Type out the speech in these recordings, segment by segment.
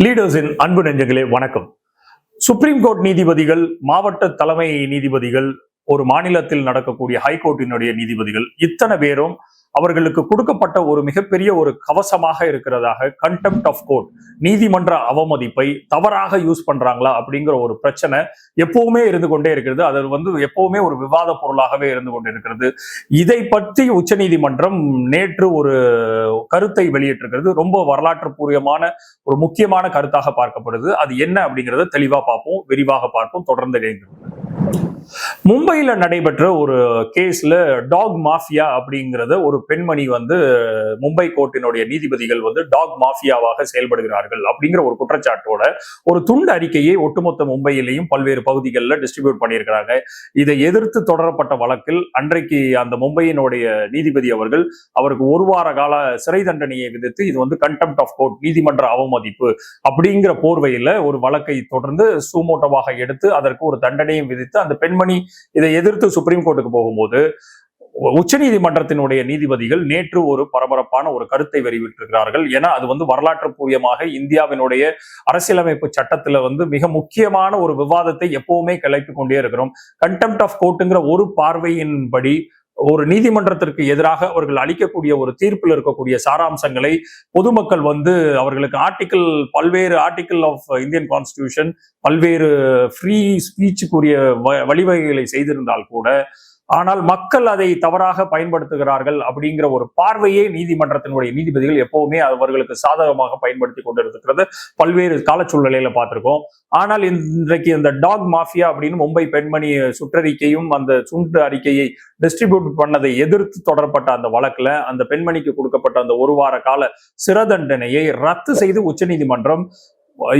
லீடர்ஸின் அன்பு நெஞ்சங்களே வணக்கம். சுப்ரீம் கோர்ட் நீதிபதிகள், மாவட்ட தலைமை நீதிபதிகள், ஒரு மாநிலத்தில் நடக்கக்கூடிய ஹைகோர்ட்டினுடைய நீதிபதிகள், இத்தனை பேரும் அவர்களுக்கு கொடுக்கப்பட்ட ஒரு மிகப்பெரிய ஒரு கவசமாக இருக்கிறதாக கண்டெம்ட் ஆஃப் கோர்ட், நீதிமன்ற அவமதிப்பை தவறாக யூஸ் பண்றாங்களா அப்படிங்கிற ஒரு பிரச்சனை எப்பவுமே இருந்து கொண்டே இருக்கிறது. அது எப்பவுமே ஒரு விவாத பொருளாகவே இருந்து கொண்டே இருக்கிறது. இதை பற்றி உச்ச நீதிமன்றம் நேற்று ஒரு கருத்தை வெளியிட்டிருக்கிறது. ரொம்ப வரலாற்று பூர்வமான ஒரு முக்கியமான கருத்தாக பார்க்கப்படுது. அது என்ன அப்படிங்கிறத தெளிவா பார்ப்போம், விரிவாக பார்ப்போம். தொடர்ந்து இணைந்திருக்கிறோம். மும்பையில நடைபெற்ற ஒரு கேஸ்ல டாக் மாஃபியா அப்படிங்கிறத ஒரு பெண்மணி மும்பை கோர்ட்டினுடைய நீதிபதிகள் டாக் மாஃபியாவாக செயல்படுகிறார்கள் அப்படிங்கிற ஒரு குற்றச்சாட்டோட ஒரு துண்டு அறிக்கையை ஒட்டுமொத்த மும்பையிலையும் பல்வேறு பகுதிகளில் டிஸ்ட்ரிபியூட் பண்ணியிருக்கிறாங்க. இதை எதிர்த்து தொடரப்பட்ட வழக்கில் அன்றைக்கு அந்த மும்பையினுடைய நீதிபதி அவருக்கு ஒரு வார கால சிறை தண்டனையை விதித்து இது கண்டெம்ட் ஆஃப் கோர்ட், நீதிமன்ற அவமதிப்பு அப்படிங்கிற போர்வையில ஒரு வழக்கை தொடர்ந்து சூமோட்டோவாக எடுத்து அதற்கு ஒரு தண்டனையும் விதித்து அந்த பெண்மணி இதை எதிர்த்து சுப்ரீம் கோர்ட்டுக்கு போகும்போது உச்ச நீதிமன்றத்தினுடைய நீதிபதிகள் நேற்று ஒரு பரபரப்பான ஒரு கருத்தை வெளியிட்டிருக்கிறார்கள். ஏன்னா அது வரலாற்று பூர்வமாக இந்தியாவினுடைய அரசியலமைப்பு சட்டத்துல மிக முக்கியமான ஒரு விவாதத்தை எப்பவுமே கிளப்பி கொண்டே இருக்கிறோம். கண்டெம்ட் ஆஃப் கோர்ட்டுங்கிற ஒரு பார்வையின்படி ஒரு நீதிமன்றத்திற்கு எதிராக அவர்கள் அளிக்கக்கூடிய ஒரு தீர்ப்பில் இருக்கக்கூடிய சாராம்சங்களை பொதுமக்கள் அவர்களுக்கு பல்வேறு ஆர்டிகிள் ஆஃப் இந்தியன் கான்ஸ்டிடியூஷன், பல்வேறு ஃப்ரீ ஸ்பீச்சுக்குரிய வழிவகைகளை செய்திருந்தால் கூட, ஆனால் மக்கள் அதை தவறாக பயன்படுத்துகிறார்கள் அப்படிங்கிற ஒரு பார்வையே நீதிமன்றத்தினுடைய நீதிபதிகள் எப்பவுமே அவர்களுக்கு சாதகமாக பயன்படுத்தி கொண்டிருக்கிறது பல்வேறு காலச்சூழ்நிலையில பார்த்திருக்கோம். ஆனால் இன்றைக்கு இந்த டாக் மாஃபியா அப்படின்னு மும்பை பெண்மணி சுற்றறிக்கையும் அந்த சுண்டு அறிக்கையை டிஸ்ட்ரிபியூட் பண்ணதை எதிர்த்து தொடரப்பட்ட அந்த வழக்குல அந்த பெண்மணிக்கு கொடுக்கப்பட்ட அந்த ஒரு வார கால சிறை தண்டனையை ரத்து செய்து உச்ச நீதிமன்றம்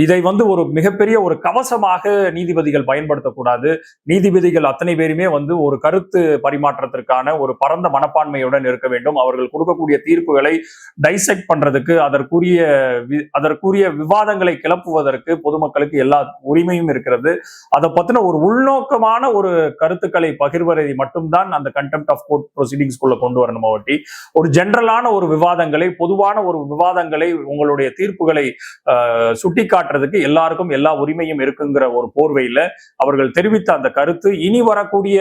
இதை ஒரு மிகப்பெரிய ஒரு கவசமாக நீதிபதிகள் பயன்படுத்தக்கூடாது. நீதிபதிகள் அத்தனை பேருமே ஒரு கருத்து பரிமாற்றத்திற்கான ஒரு பரந்த மனப்பான்மையுடன் இருக்க வேண்டும். அவர்கள் கொடுக்கக்கூடிய தீர்ப்புகளை டைசெக்ட் பண்றதுக்கு அதற்குரிய விவாதங்களை கிளப்புவதற்கு பொதுமக்களுக்கு எல்லா உரிமையும் இருக்கிறது. அதை பத்தின ஒரு உள்நோக்கமான ஒரு கருத்துக்களை பகிர்வதை மட்டும்தான் அந்த கண்டெம்ட் ஆஃப் கோர்ட் ப்ரொசீடிங்ஸ்குள்ள கொண்டு வரணும். ஒரு ஜெனரலான ஒரு விவாதங்களை, பொதுவான ஒரு விவாதங்களை, உங்களுடைய தீர்ப்புகளை சுட்டி காட்டுறதுக்கு எல்லாருக்கும் எல்லா உரிமையும் இருக்குங்கிற ஒரு போர்வையில அவர்கள் தெரிவித்த அந்த கருத்து இனி வரக்கூடிய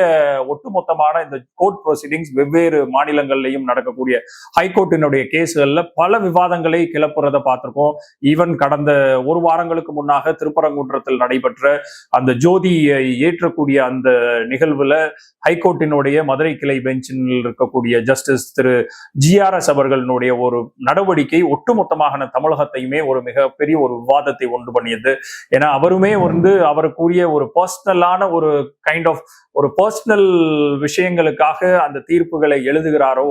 ஒட்டுமொத்தமான இந்த கோர்ட் ப்ரொசீடிங்ஸ், வெவ்வேறு மாநிலங்கள்லையும் நடக்கக்கூடிய ஹைகோர்ட்டினுடைய கேஸ்கள்ல பல விவாதங்களை கிளப்புறதை பார்த்திருக்கோம். ஈவன் கடந்த ஒரு வாரங்களுக்கு முன்னாக திருப்பரங்குன்றத்தில் நடைபெற்ற அந்த ஜோதியை ஏற்றக்கூடிய அந்த நிகழ்வுல ஹைகோர்ட்டினுடைய மதுரை கிளை பெஞ்சில் இருக்கக்கூடிய ஜஸ்டிஸ் திரு GRS அவர்களுடைய ஒரு நடவடிக்கை ஒட்டுமொத்தமாக தமிழகத்தையுமே ஒரு மிகப்பெரிய ஒரு விவாதத்தை உண்டு பண்ணியது. ஏன்னா அவருமே அவருக்குரிய ஒரு பர்சனலான ஒரு கைண்ட் ஆஃப் ஒரு பர்சனல் விஷயங்களுக்காக அந்த தீர்ப்புகளை எழுதுகிறாரோ,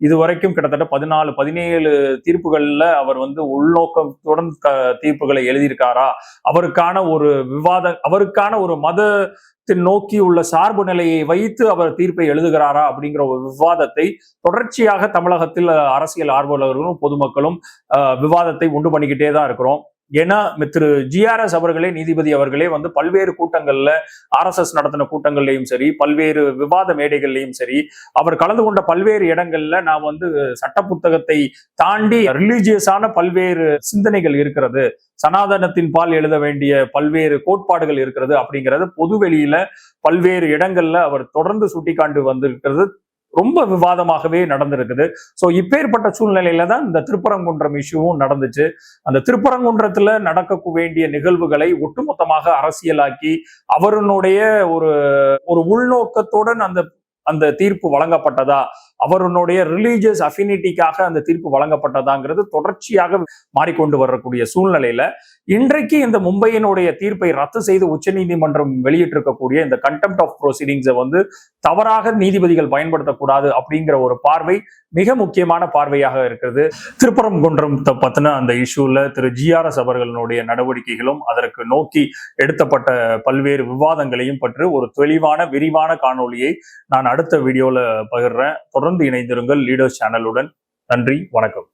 இதுவரைக்கும் கிட்டத்தட்ட 14-17 தீர்ப்புகள்ல அவர் உள்நோக்கத்துடன் தீர்ப்புகளை எழுதியிருக்காரா, அவருக்கான ஒரு விவாதம், அவருக்கான ஒரு மத நோக்கி உள்ள சார்பு நிலையை வைத்து அவர் தீர்ப்பை எழுதுகிறாரா அப்படிங்கிற ஒரு விவாதத்தை தொடர்ச்சியாக தமிழகத்தில் அரசியல் ஆர்வலர்களும் பொதுமக்களும் விவாதத்தை உண்டு பண்ணிக்கிட்டே தான் இருக்கிறோம். ஏன்னா திரு GRS அவர்களே, நீதிபதி அவர்களே பல்வேறு கூட்டங்கள்ல, RSS நடத்தின கூட்டங்கள்லையும் சரி, பல்வேறு விவாத மேடைகள்லையும் சரி, அவர் கலந்து கொண்ட பல்வேறு இடங்கள்ல நான் சட்ட புத்தகத்தை தாண்டி ரிலீஜியஸான பல்வேறு சிந்தனைகள் இருக்கிறது, சனாதனத்தின் பால் எழுத வேண்டிய பல்வேறு கோட்பாடுகள் இருக்கிறது அப்படிங்கிறது பொதுவெளியில பல்வேறு இடங்கள்ல அவர் தொடர்ந்து சுட்டிக்காண்டு வந்திருக்கிறது ரொம்ப விவாதமாகவே நடந்திருக்குது. சோ இப்பேற்பட்ட சூழ்நிலையில தான் இந்த திருப்பரங்குன்றம் இஷ்யூவும் நடந்துச்சு. அந்த திருப்பரங்குன்றத்துல நடக்க வேண்டிய நிகழ்வுகளை ஒட்டுமொத்தமாக அரசியலாக்கி அவருடைய ஒரு உள்நோக்கத்துடன் அந்த தீர்ப்பு வழங்கப்பட்டதா, அவருடைய ரிலீஜியஸ் அஃபினிட்டிக்காக அந்த தீர்ப்பு வழங்கப்பட்டதாங்கிறது தொடர்ச்சியாக மாறிக்கொண்டு வரக்கூடிய சூழ்நிலையில இன்றைக்கு இந்த மும்பையினுடைய தீர்ப்பை ரத்து செய்து உச்ச நீதிமன்றம் வெளியிட்டிருக்கக்கூடிய இந்த கண்டெம்ட் ஆஃப் ப்ரொசீடிங்ஸை தவறாக நீதிபதிகள் பயன்படுத்தக்கூடாது அப்படிங்கிற ஒரு பார்வை மிக முக்கியமான பார்வையாக இருக்கிறது. திருப்பரங்குன்றம் பத்தின அந்த இஷ்யூல திரு GRS அவர்களுடைய நடவடிக்கைகளும் அதற்கு நோக்கி எடுத்தப்பட்ட பல்வேறு விவாதங்களையும் பற்றி ஒரு தெளிவான விரிவான காணொலியை நான் அடுத்த வீடியோல பகிர்றேன். தொடர்ந்து இணைந்திருங்கள் லீடர்ஸ் சேனலுடன். நன்றி, வணக்கம்.